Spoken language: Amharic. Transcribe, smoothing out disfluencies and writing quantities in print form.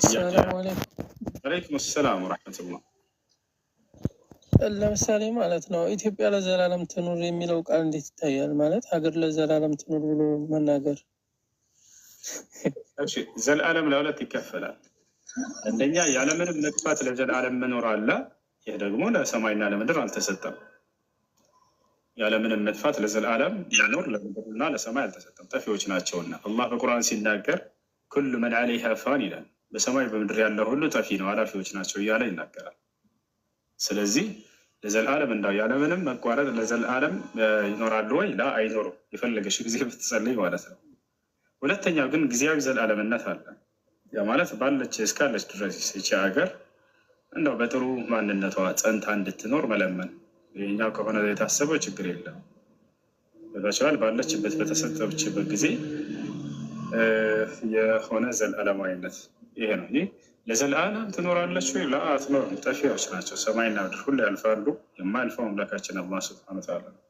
السلام عليكم. عليكم السلام ورحمة الله. ለምሳሌ ማለት ነው ኢትዮጵያ ለዘላለም ትኑር የሚለው ቃል እንዴት ይታያል? ማለት ሀገር ለዘላለም ትኑር ብሎ መናገር። እሺ ዘላለም ለሁለት ይከፈላል። አንደኛ ያለምንም መጥፋት ለዘላለም መኖር አለ። ይህ ደግሞ ለሰማይና ለምድር አልተሰጠም። ያለምንም መጥፋት ለዘላለም መኖር ለምድርና ለሰማይ አልተሰጠም፣ ጠፊዎች ናቸውና። አላህ በቁርአን ሲናገር ኩሉ መን ዐለይሃ ፋን ይላል። በሰማይ በምድር ያለው ሁሉ ጠፊ ነው፣ ኃላፊዎች ናቸው እያለ ይናገራል። ስለዚህ ለዘላለም እንዳው ያለምንም መቋረጥ ለዘላለም ይኖራሉ ወይ? ላ አይኖሩም። የፈለገሽ ጊዜ ብትጸልይ ማለት ነው። ሁለተኛው ግን ጊዜያዊ ዘላለምነት አለ። ያ ማለት ባለች እስካለች ድረስ ይቺ ሀገር እንደው በጥሩ ማንነቷ ጸንታ እንድትኖር መለመን። ይህኛው ከሆነ የታሰበው ችግር የለም። በቻል ባለችበት በተሰጠችበት ጊዜ የሆነ ዘላለማዊነት ይሄ ነው። ይህ ለዘላለም ትኖራለች ወይ? ላ አትኖርም። ጠፊዎች ናቸው። ሰማይና ምድር ሁሉ ያልፋሉ። የማያልፈው አምላካችን አላህ ሱብሓነሁ ወተዓላ ነው።